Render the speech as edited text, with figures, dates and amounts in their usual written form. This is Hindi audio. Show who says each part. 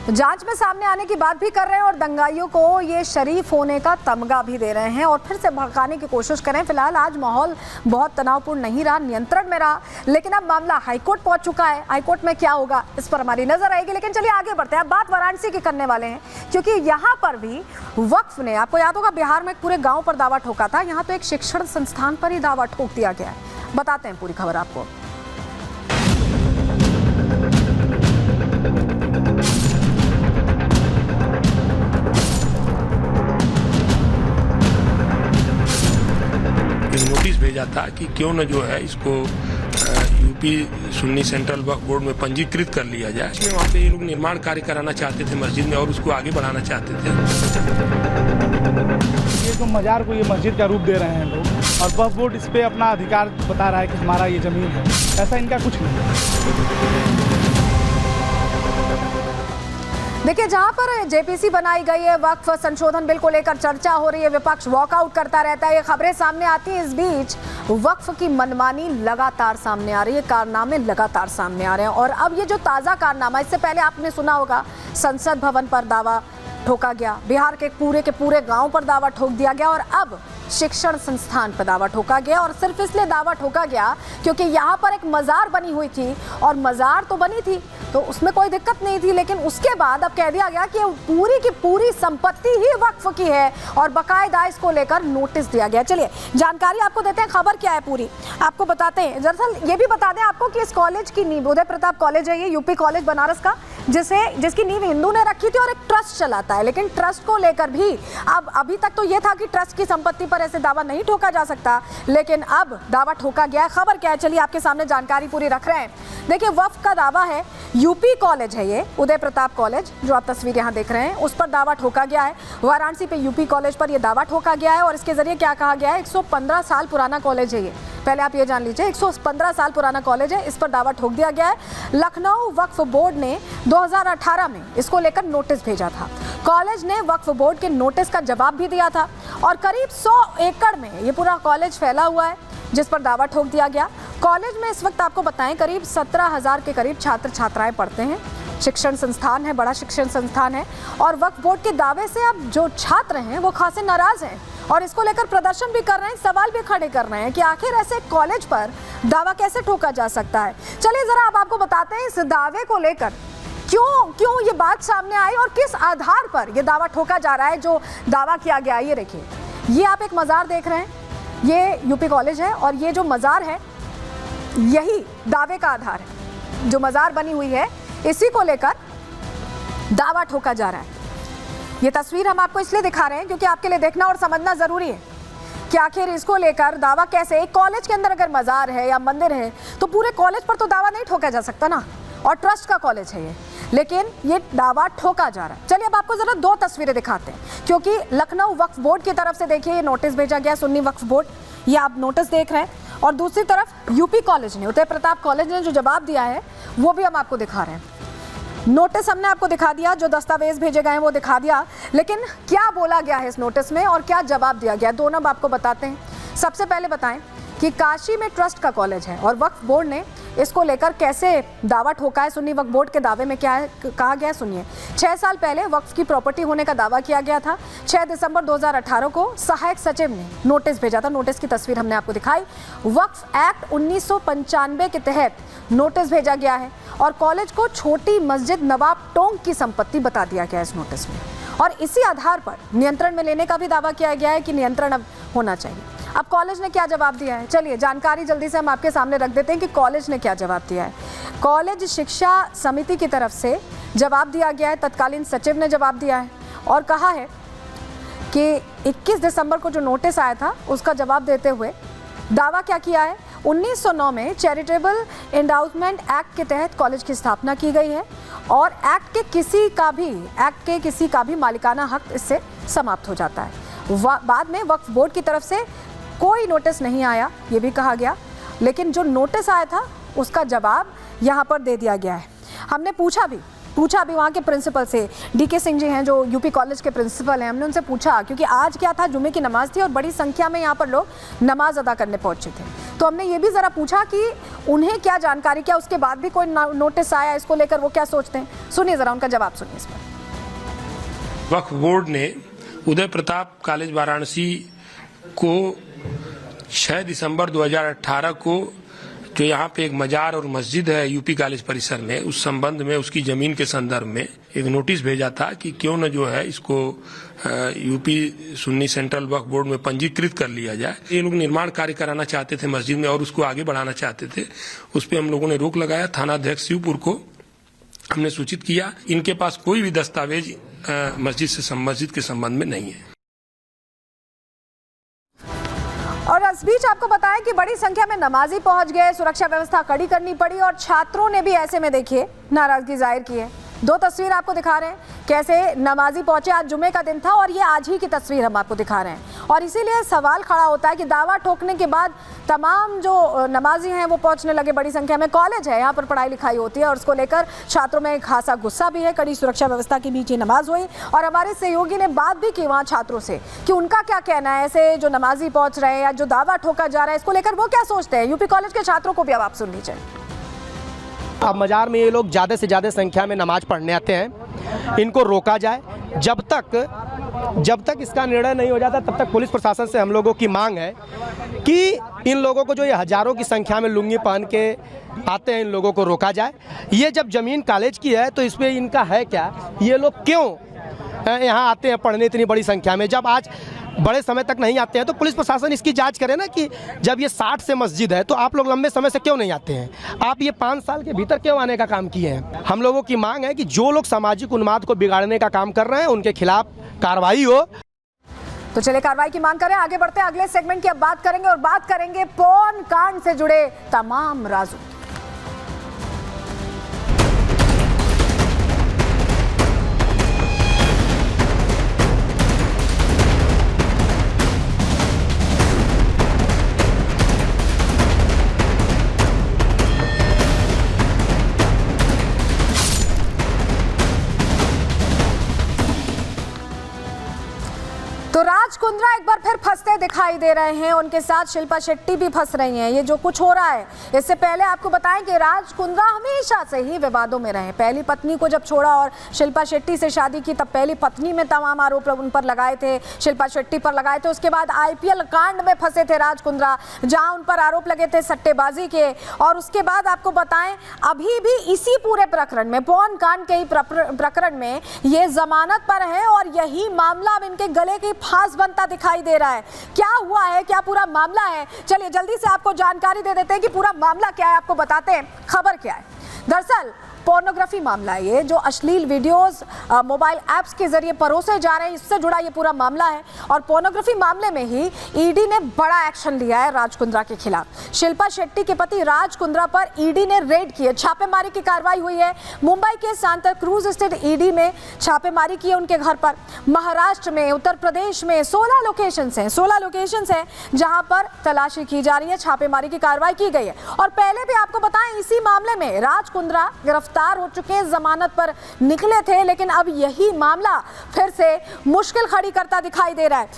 Speaker 1: जांच में सामने आने की बात भी कर रहे हैं और दंगाइयों को ये शरीफ होने का तमगा भी दे रहे हैं और फिर से भड़काने की कोशिश करें। फिलहाल आज माहौल बहुत तनावपूर्ण नहीं रहा, नियंत्रण में रहा, लेकिन अब मामला हाईकोर्ट पहुंच चुका है। हाईकोर्ट में क्या होगा इस पर हमारी नजर आएगी। लेकिन चलिए आगे बढ़ते हैं। अब बात वाराणसी की करने वाले हैं, क्योंकि यहाँ पर भी वक्फ ने, आपको याद होगा बिहार में एक पूरे गाँव पर दावा ठोका था, यहाँ तो एक शिक्षण संस्थान पर ही दावा ठोक दिया गया है। बताते हैं पूरी खबर आपको।
Speaker 2: नोटिस भेजा था कि क्यों न जो है इसको यूपी सुन्नी सेंट्रल वक्फ बोर्ड में पंजीकृत कर लिया जाए। इसमें वहाँ पे ये लोग निर्माण कार्य कराना चाहते थे मस्जिद में और उसको आगे बढ़ाना चाहते थे।
Speaker 3: ये तो मजार को ये मस्जिद का रूप दे रहे हैं लोग, और वक्फ बोर्ड इस पे अपना अधिकार बता रहा है कि हमारा ये जमीन है। ऐसा इनका कुछ नहीं है।
Speaker 1: देखिए, जहां पर जेपीसी बनाई गई है, वक्फ संशोधन बिल को लेकर चर्चा हो रही है, विपक्ष वॉकआउट करता रहता है, ये खबरें सामने आती हैं। इस बीच वक्फ की मनमानी लगातार सामने आ रही है, कारनामे लगातार सामने आ रहे हैं। और अब ये जो ताज़ा कारनामा, इससे पहले आपने सुना होगा संसद भवन पर दावा ठोका गया, बिहार के पूरे गांव पर दावा ठोक दिया गया, और अब शिक्षण संस्थान पर दावा ठोका गया। और सिर्फ इसलिए दावा ठोका गया क्योंकि यहाँ पर एक मज़ार बनी हुई थी, और मज़ार तो बनी थी तो उसमें कोई दिक्कत नहीं थी, लेकिन उसके बाद अब कह दिया गया कि पूरी की पूरी संपत्ति ही वक्फ की है और बकायदा इसको लेकर नोटिस दिया गया। चलिए जानकारी आपको देते हैं, खबर क्या है पूरी आपको बताते हैं। दरअसल ये भी बता दें आपको कि इस कॉलेज की नींव, उदय प्रताप कॉलेज है ये, यूपी कॉलेज बनारस का, जिसकी नींव हिंदू ने रखी थी और एक ट्रस्ट चलाता है। लेकिन ट्रस्ट को लेकर भी अब अभी तक तो ये था कि ट्रस्ट की संपत्ति पर ऐसे दावा नहीं ठोका जा सकता, लेकिन अब दावा ठोका गया। खबर क्या है, चलिए आपके सामने जानकारी पूरी रख रहे हैं। देखिए, वक्फ का दावा है, यूपी कॉलेज है ये, उदय प्रताप कॉलेज, जो आप तस्वीर यहाँ देख रहे हैं, उस पर दावा ठोका गया है। वाराणसी पे यूपी कॉलेज पर यह दावा ठोका गया है और इसके जरिए क्या कहा गया है, 115 साल पुराना कॉलेज है ये, पहले आप ये जान लीजिए, 115 साल पुराना कॉलेज है, इस पर दावा ठोक दिया गया है। लखनऊ वक्फ बोर्ड ने 2018 में इसको लेकर नोटिस भेजा था। कॉलेज ने वक्फ बोर्ड के नोटिस का जवाब भी दिया था और करीब 100 एकड़ में ये पूरा कॉलेज फैला हुआ है, जिस पर दावा ठोक दिया गया। कॉलेज में इस वक्त आपको बताएं करीब 17,000 के करीब छात्र छात्राएं पढ़ते हैं। शिक्षण संस्थान है, बड़ा शिक्षण संस्थान है, और वक्फ बोर्ड के दावे से अब जो छात्र हैं वो खासे नाराज हैं और इसको लेकर प्रदर्शन भी कर रहे हैं, सवाल भी खड़े कर रहे हैं कि आखिर ऐसे कॉलेज पर दावा कैसे ठोका जा सकता है। चलिए जरा अब आपको बताते हैं इस दावे को लेकर क्यों ये बात सामने आई और किस आधार पर ये दावा ठोका जा रहा है। जो दावा किया गया है, ये देखिए, ये आप एक मज़ार देख रहे हैं, ये यूपी कॉलेज है और ये जो मज़ार है यही दावे का आधार है। जो मज़ार बनी हुई है इसी को लेकर दावा ठोका जा रहा है। ये तस्वीर हम आपको इसलिए दिखा रहे हैं क्योंकि आपके लिए देखना और समझना ज़रूरी है कि आखिर इसको लेकर दावा कैसे, एक कॉलेज के अंदर अगर मज़ार है या मंदिर है तो पूरे कॉलेज पर तो दावा नहीं ठोका जा सकता ना, और ट्रस्ट का कॉलेज है ये, लेकिन ये दावा ठोका जा रहा है। चलिए अब आपको ज़रा दो तस्वीरें दिखाते हैं, क्योंकि लखनऊ वक्फ बोर्ड की तरफ से देखिए ये नोटिस भेजा गया, सुन्नी वक्फ बोर्ड, ये आप नोटिस देख रहे हैं, और दूसरी तरफ यूपी कॉलेज ने, उदय प्रताप कॉलेज ने जो जवाब दिया है वो भी हम आपको दिखा रहे हैं। नोटिस हमने आपको दिखा दिया, जो दस्तावेज भेजे गए हैं वो दिखा दिया, लेकिन क्या बोला गया है इस नोटिस में और क्या जवाब दिया गया, दोनों अब आपको बताते हैं। सबसे पहले बताएं कि काशी में ट्रस्ट का कॉलेज है और वक्फ बोर्ड ने इसको लेकर कैसे दावा ठोका है। सुन्नी वक्फ बोर्ड के दावे में क्या है, कहा गया, सुनिए। 6 साल पहले वक्फ की प्रॉपर्टी होने का दावा किया गया था। 6 दिसंबर 2018 को सहायक सचिव ने नोटिस भेजा था, नोटिस की तस्वीर हमने आपको दिखाई। वक्फ एक्ट 1995 के तहत नोटिस भेजा गया है और कॉलेज को छोटी मस्जिद नवाब टोंग की संपत्ति बता दिया गया इस नोटिस में, और इसी आधार पर नियंत्रण में लेने का भी दावा किया गया है कि नियंत्रण अब होना चाहिए। अब कॉलेज ने क्या जवाब दिया है, चलिए जानकारी जल्दी से हम आपके सामने रख देते हैं कि कॉलेज ने क्या जवाब दिया है। कॉलेज शिक्षा समिति की तरफ से जवाब दिया गया है, तत्कालीन सचिव ने जवाब दिया है और कहा है कि 21 दिसंबर को जो नोटिस आया था उसका जवाब देते हुए दावा क्या किया है, 1909 में चैरिटेबल एंडाउसमेंट एक्ट के तहत कॉलेज की स्थापना की गई है और एक्ट के किसी का भी मालिकाना हक इससे समाप्त हो जाता है। बाद में वक्फ बोर्ड की तरफ से कोई नोटिस नहीं आया, ये भी कहा गया, लेकिन जो नोटिस आया था उसका जवाब यहाँ पर दे दिया गया है। हमने पूछा भी पूछा भी वहाँ के प्रिंसिपल से, डीके सिंह जी हैं जो यूपी कॉलेज के प्रिंसिपल हैं, हमने उनसे पूछा क्योंकि आज क्या था, जुमे की नमाज थी और बड़ी संख्या में यहाँ पर लोग नमाज अदा करने पहुंचे थे। तो हमने ये भी ज़रा पूछा कि उन्हें क्या जानकारी, क्या उसके बाद भी कोई नोटिस आया इसको लेकर, वो क्या सोचते हैं। सुनिए ज़रा उनका जवाब सुनिए इस पर।
Speaker 2: वक्फ बोर्ड ने उदय प्रताप कॉलेज वाराणसी को 6 दिसंबर 2018 को जो यहाँ पे एक मजार और मस्जिद है यूपी कॉलेज परिसर में, उस संबंध में उसकी जमीन के संदर्भ में एक नोटिस भेजा था कि क्यों न जो है इसको यूपी सुन्नी सेंट्रल वक्फ बोर्ड में पंजीकृत कर लिया जाए। ये लोग निर्माण कार्य कराना चाहते थे मस्जिद में और उसको आगे बढ़ाना चाहते थे। उस पर हम लोगों ने रोक लगाया। थाना अध्यक्ष शिवपुर को हमने सूचित किया। इनके पास कोई भी दस्तावेज मस्जिद के संबंध में नहीं है।
Speaker 1: और इस बीच आपको बताएं कि बड़ी संख्या में नमाजी पहुंच गए, सुरक्षा व्यवस्था कड़ी करनी पड़ी और छात्रों ने भी ऐसे में देखिए नाराजगी जाहिर की है। दो तस्वीर आपको दिखा रहे हैं कैसे नमाजी पहुंचे। आज जुमे का दिन था और ये आज ही की तस्वीर हम आपको दिखा रहे हैं। और इसीलिए सवाल खड़ा होता है कि दावा ठोकने के बाद तमाम जो नमाजी हैं वो पहुंचने लगे बड़ी संख्या में। कॉलेज है, यहाँ पर पढ़ाई लिखाई होती है और उसको लेकर छात्रों में खासा गुस्सा भी है। कड़ी सुरक्षा व्यवस्था के बीच ये नमाज हुई और हमारे सहयोगी ने बात भी की वहाँ छात्रों से कि उनका क्या कहना है, ऐसे जो नमाजी पहुँच रहे हैं या जो दावा ठोका जा रहा है इसको लेकर वो क्या सोचते हैं। यूपी कॉलेज के छात्रों को भी अब आप सुन लीजिए।
Speaker 4: अब मजार में ये लोग ज़्यादा से ज़्यादा संख्या में नमाज पढ़ने आते हैं, इनको रोका जाए। जब तक इसका निर्णय नहीं हो जाता तब तक पुलिस प्रशासन से हम लोगों की मांग है कि इन लोगों को जो ये हज़ारों की संख्या में लुंगी पहन के आते हैं, इन लोगों को रोका जाए। ये जब ज़मीन कॉलेज की है तो इस पर इनका है क्या, ये लोग क्यों यहाँ आते हैं पढ़ने इतनी बड़ी संख्या में। जब आज बड़े समय तक नहीं आते हैं तो पुलिस प्रशासन इसकी जांच करे ना कि जब ये 60 से मस्जिद है तो आप लोग लंबे समय से क्यों नहीं आते हैं, आप ये 5 साल के भीतर क्यों आने का काम किए हैं। हम लोगों की मांग है कि जो लोग सामाजिक उन्माद को बिगाड़ने का काम कर रहे हैं उनके खिलाफ कार्रवाई हो।
Speaker 1: तो चलिए कार्रवाई की मांग करें। आगे बढ़ते हैं, अगले सेगमेंट की अब बात करेंगे और बात करेंगे पौन कांड से जुड़े तमाम राजों। तो राज कुंद्रा एक बार फिर फंसते दिखाई दे रहे हैं, उनके साथ शिल्पा शेट्टी भी फंस रही हैं। ये जो कुछ हो रहा है इससे पहले आपको बताएं कि राज कुंद्रा हमेशा से ही विवादों में रहे। पहली पत्नी को जब छोड़ा और शिल्पा शेट्टी से शादी की तब पहली पत्नी में तमाम आरोप उन पर लगाए थे, शिल्पा शेट्टी पर लगाए थे। उसके बाद IPL कांड में फंसे थे राज कुंद्रा, जहां उन पर आरोप लगे थे सट्टेबाजी के। और उसके बाद आपको बताएं अभी भी इसी पूरे प्रकरण में, पौन कांड के ही प्रकरण में ये जमानत पर है और यही मामला अब इनके गले की फांस बनता दिखाई दे रहा है। क्या हुआ है, क्या पूरा मामला है, चलिए जल्दी से आपको जानकारी दे देते हैं कि पूरा मामला क्या है। आपको बताते हैं खबर क्या है। दरअसल पोर्नोग्राफी मामला है ये, जो अश्लील वीडियोस मोबाइल ऐप्स के जरिए परोसे जा रहे हैं, इससे जुड़ा ये पूरा मामला है। और पोर्नोग्राफी मामले में ही ईडी ने बड़ा एक्शन लिया है राज कुंद्रा के खिलाफ। शिल्पा शेट्टी के पति राज कुंद्रा पर ईडी ने रेड की है, छापेमारी की कार्रवाई हुई है। मुंबई के सांता क्रूज स्थित ईडी में छापेमारी की है उनके घर पर। महाराष्ट्र में, उत्तर प्रदेश में 16 लोकेशंस हैं जहां पर तलाशी की जा रही है, छापेमारी की कार्रवाई की गई है। और पहले भी आपको बताएं इसी मामले में राज कुंद्रा गिरफ्तार हो चुके हैं, जमानत पर निकले थे, लेकिन अब यही मामला फिर से मुश्किल खड़ी करता दिखाई दे रहा है।